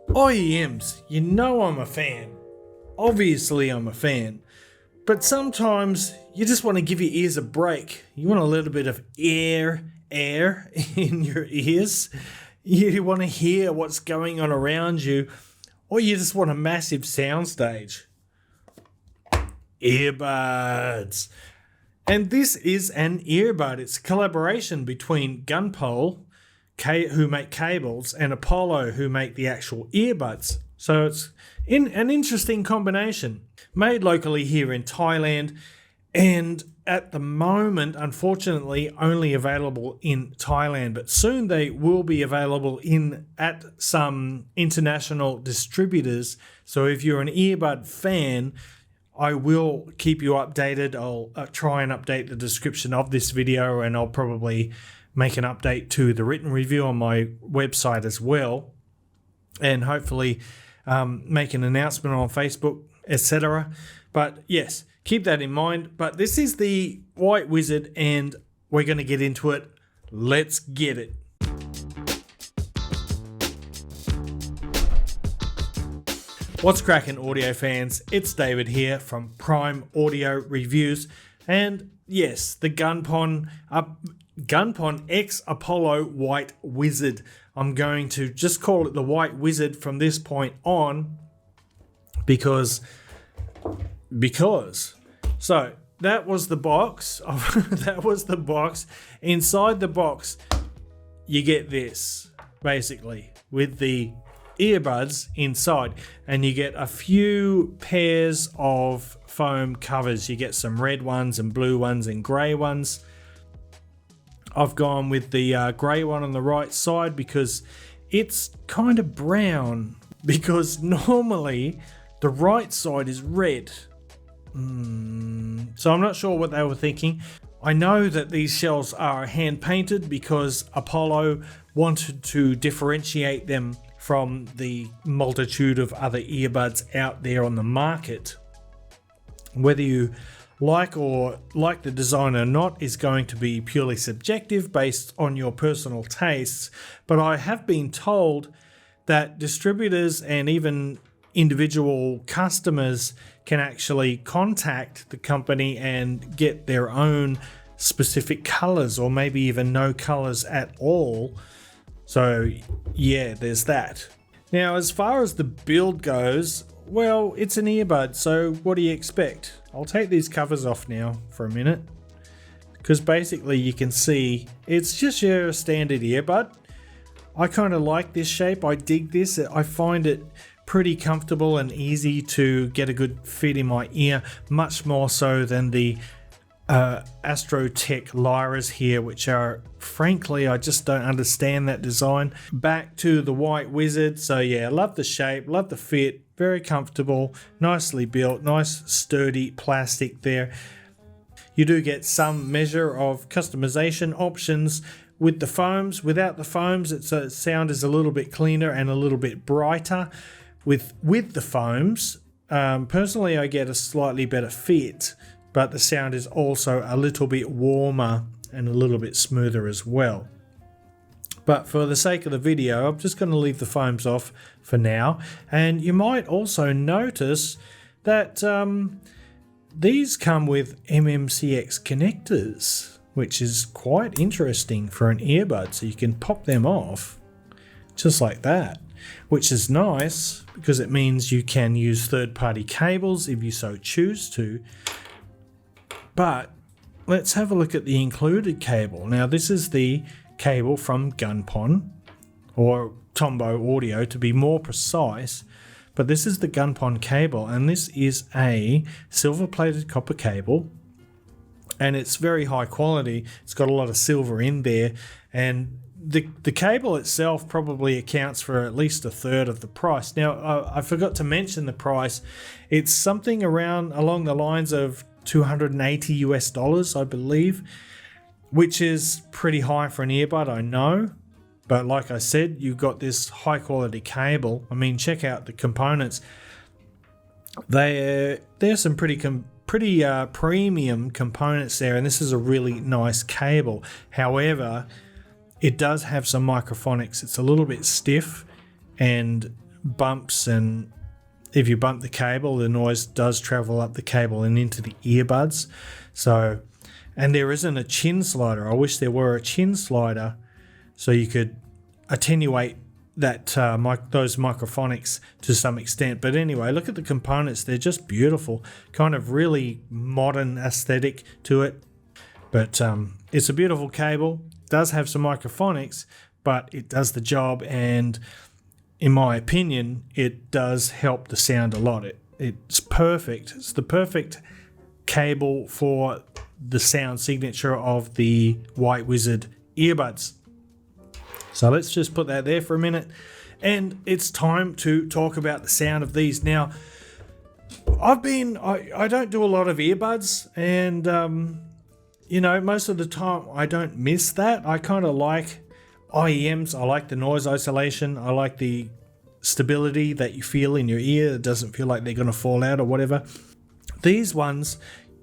OEMs, you know I'm a fan. Obviously I'm a fan. But sometimes you just want to give your ears a break. You want a little bit of air in your ears. You want to hear what's going on around you. Or you just want a massive soundstage. Earbuds. And this is an earbud. It's a collaboration between Khunpol, who make cables, and Apollo, who make the actual earbuds. So it's an interesting combination. Made locally here in Thailand, and at the moment, unfortunately, only available in Thailand. But soon they will be available at some international distributors. So if you're an earbud fan, I will keep you updated. I'll try and update the description of this video, and I'll probably make an update to the written review on my website as well, and hopefully make an announcement on Facebook, etc. But yes, keep that in mind. But this is the White Wizard, and we're going to get into it. Let's get it. What's cracking, audio fans? It's David here from Prime Audio Reviews, and yes, the Khunpol X Apollo White Wizard. I'm going to just call it the White Wizard from this point on because so that was the box. That was the box. Inside the box you get this, basically, with the earbuds inside, and you get a few pairs of foam covers. You get some red ones and blue ones and grey ones. I've gone with the grey one on the right side because it's kind of brown, because normally the right side is red. So I'm not sure what they were thinking. I know that these shells are hand painted because Apollo wanted to differentiate them from the multitude of other earbuds out there on the market. Whether you like the design or not is going to be purely subjective based on your personal tastes, but I have been told that distributors and even individual customers can actually contact the company and get their own specific colors, or maybe even no colors at all. So yeah, there's that. Now, as far as the build goes, well, it's an earbud, so what do you expect? I'll take these covers off now for a minute, because basically you can see it's just your standard earbud. I kind of like this shape. I dig this. I find it pretty comfortable and easy to get a good fit in my ear, much more so than the Astrotech Lyras here, which are, frankly, I just don't understand that design. Back to the White Wizard. So yeah, love the shape, love the fit, very comfortable, nicely built, nice sturdy plastic there. You do get some measure of customization options with the foams. Without the foams, sound is a little bit cleaner and a little bit brighter. With the foams, personally I get a slightly better fit, but the sound is also a little bit warmer and a little bit smoother as well. But for the sake of the video, I'm just going to leave the foams off for now. And you might also notice that these come with MMCX connectors, which is quite interesting for an earbud. So you can pop them off just like that, which is nice because it means you can use third-party cables if you so choose to. But let's have a look at the included cable. Now, this is the cable from Khunpol, or Tombo Audio to be more precise, but this is the Khunpol cable, and this is a silver-plated copper cable, and it's very high quality. It's got a lot of silver in there, and the cable itself probably accounts for at least a third of the price. Now, I forgot to mention the price. It's something along the lines of $280 US, I believe, which is pretty high for an earbud, I know. But like I said, you've got this high quality cable. I mean, check out the components. There's some pretty premium components there, and this is a really nice cable. However, it does have some microphonics. It's a little bit stiff, and bumps, and if you bump the cable, the noise does travel up the cable and into the earbuds. So, and there isn't a chin slider. I wish there were a chin slider so you could attenuate that those microphonics to some extent. But anyway, look at the components. They're just beautiful, kind of really modern aesthetic to it. But it's a beautiful cable. It does have some microphonics, but it does the job, and in my opinion, it does help the sound a lot. It's perfect. It's the perfect cable for the sound signature of the White Wizard earbuds. So let's just put that there for a minute, and it's time to talk about the sound of these. Now, I don't do a lot of earbuds, and most of the time I don't miss that. I kind of like IEMs. I like the noise isolation. I like the stability that you feel in your ear. It doesn't feel like they're going to fall out or whatever. These ones,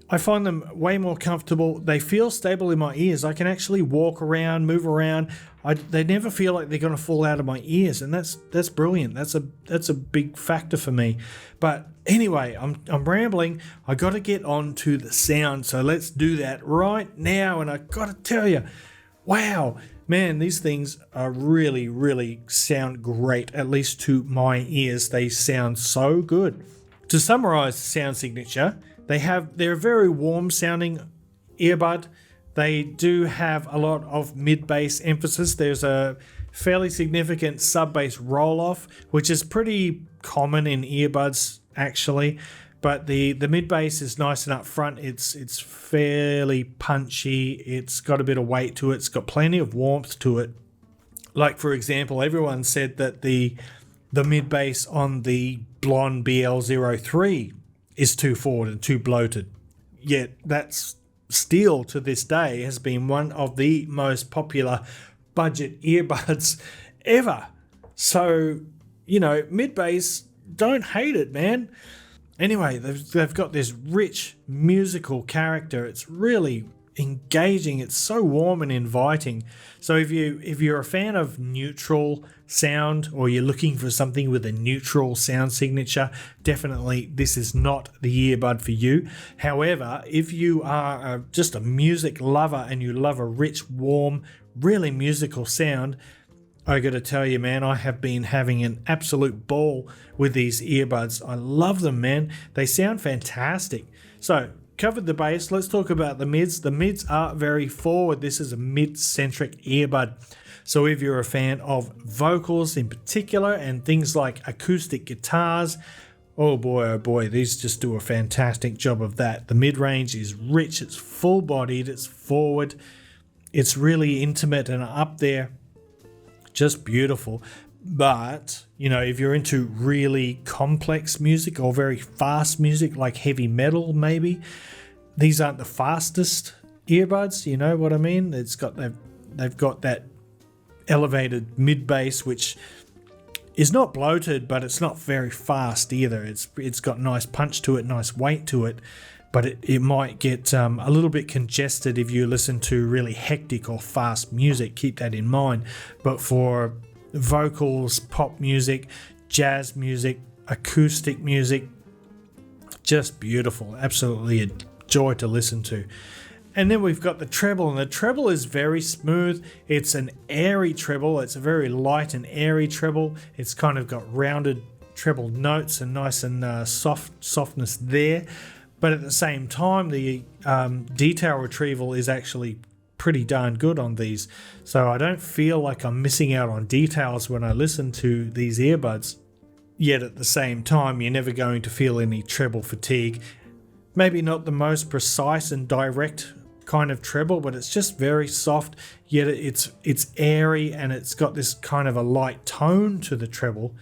I find them way more comfortable. They feel stable in my ears. I can actually walk around, move around. They never feel like they're going to fall out of my ears, and that's brilliant. That's a big factor for me. But anyway, I'm rambling. I got to get on to the sound, so let's do that right now. And I got to tell you, wow, man, these things are really, really sound great. At least to my ears, they sound so good. To summarize the sound signature, they're a very warm sounding earbud. They do have a lot of mid-bass emphasis. There's a fairly significant sub-bass roll-off, which is pretty common in earbuds actually. But the mid-bass is nice and up front. It's fairly punchy. It's got a bit of weight to it. It's got plenty of warmth to it. Like, for example, everyone said that the mid-bass on the Blonde BL03 is too forward and too bloated. Yet that's still to this day has been one of the most popular budget earbuds ever. So, mid-bass, don't hate it, man. Anyway, they've got this rich musical character. It's really engaging. It's so warm and inviting. So if you're a fan of neutral sound, or you're looking for something with a neutral sound signature, definitely this is not the earbud for you. However, if you are just a music lover and you love a rich, warm, really musical sound, I got to tell you, man, I have been having an absolute ball with these earbuds. I love them, man. They sound fantastic. So, covered the bass. Let's talk about the mids. The mids are very forward. This is a mid-centric earbud. So if you're a fan of vocals in particular and things like acoustic guitars, oh boy, these just do a fantastic job of that. The mid-range is rich, it's full-bodied, it's forward, it's really intimate and up there. Just beautiful. But, if you're into really complex music or very fast music like heavy metal maybe, these aren't the fastest earbuds, you know what I mean? They've got that elevated mid-bass, which is not bloated, but it's not very fast either. It's got nice punch to it, nice weight to it, but it might get a little bit congested if you listen to really hectic or fast music. Keep that in mind. But for vocals, pop music, jazz music, acoustic music, just beautiful. Absolutely a joy to listen to. And then we've got the treble, and the treble is very smooth. It's an airy treble. It's a very light and airy treble. It's kind of got rounded treble notes and nice and softness there. But at the same time, the detail retrieval is actually pretty darn good on these. So I don't feel like I'm missing out on details when I listen to these earbuds. Yet at the same time, you're never going to feel any treble fatigue. Maybe not the most precise and direct kind of treble, but it's just very soft, yet it's airy, and it's got this kind of a light tone to the treble.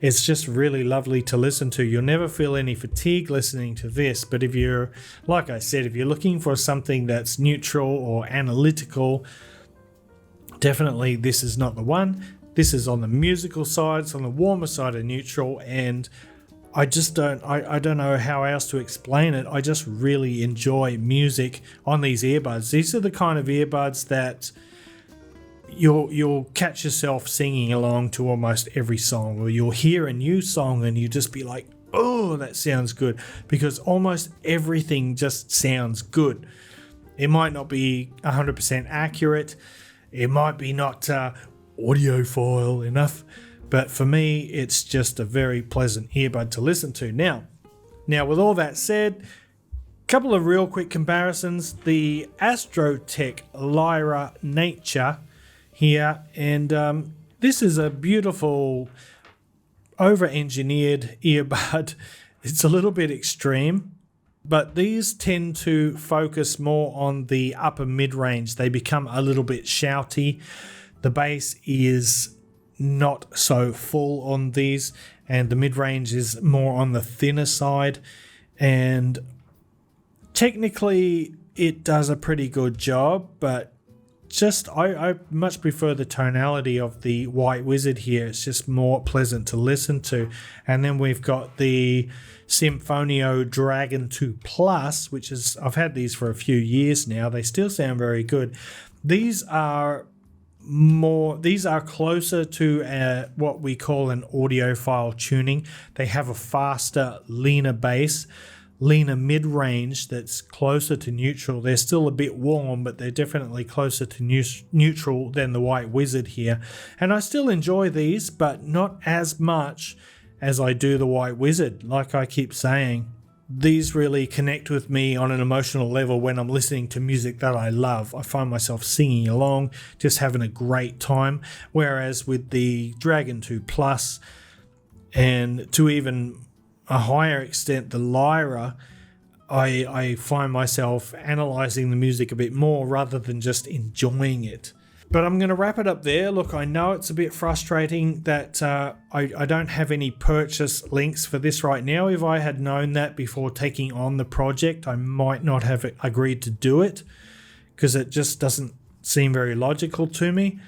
It's just really lovely to listen to. You'll never feel any fatigue listening to this, but if you're, like I said, if you're looking for something that's neutral or analytical, definitely this is not the one. This is on the musical side, it's on the warmer side of neutral, and I don't know how else to explain it. I just really enjoy music on these earbuds. These are the kind of earbuds that, you'll catch yourself singing along to almost every song, or you'll hear a new song and you just be like, oh, that sounds good, because almost everything just sounds good. It might not be 100% accurate, it might be not audiophile enough, but for me it's just a very pleasant earbud to listen to. Now with all that said, couple of real quick comparisons. The Astrotech Lyra Nature here, and this is a beautiful over-engineered earbud. It's a little bit extreme, but these tend to focus more on the upper mid-range. They become a little bit shouty. The bass is not so full on these, and the mid-range is more on the thinner side, and technically it does a pretty good job, but just I much prefer the tonality of the White Wizard here. It's just more pleasant to listen to. And then we've got the Symphonio Dragon 2 Plus, which is, I've had these for a few years now. They still sound very good. These are closer to what we call an audiophile tuning. They have a faster, leaner bass, leaner mid-range that's closer to neutral. They're still a bit warm, but they're definitely closer to neutral than the White Wizard here. And I still enjoy these, but not as much as I do the White Wizard. Like I keep saying, these really connect with me on an emotional level when I'm listening to music that I love. I find myself singing along, just having a great time. Whereas with the Dragon 2 Plus, and to even a higher extent the Lyra, I find myself analysing the music a bit more rather than just enjoying it. But I'm going to wrap it up there. Look, I know it's a bit frustrating that I don't have any purchase links for this right now. If I had known that before taking on the project, I might not have agreed to do it, because it just doesn't seem very logical to me.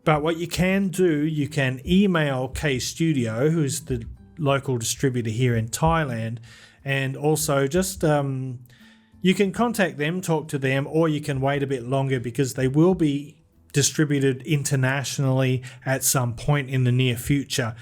But what you can do, you can email K Studio, who's the local distributor here in Thailand, and also just you can contact them, talk to them, or you can wait a bit longer, because they will be distributed internationally at some point in the near future.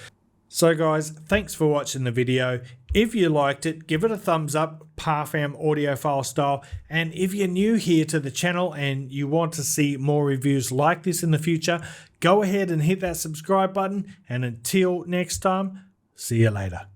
So guys, thanks for watching the video. If you liked it, give it a thumbs up, Parfam audiophile style. And if you're new here to the channel and you want to see more reviews like this in the future, go ahead and hit that subscribe button. And until next time, see you later.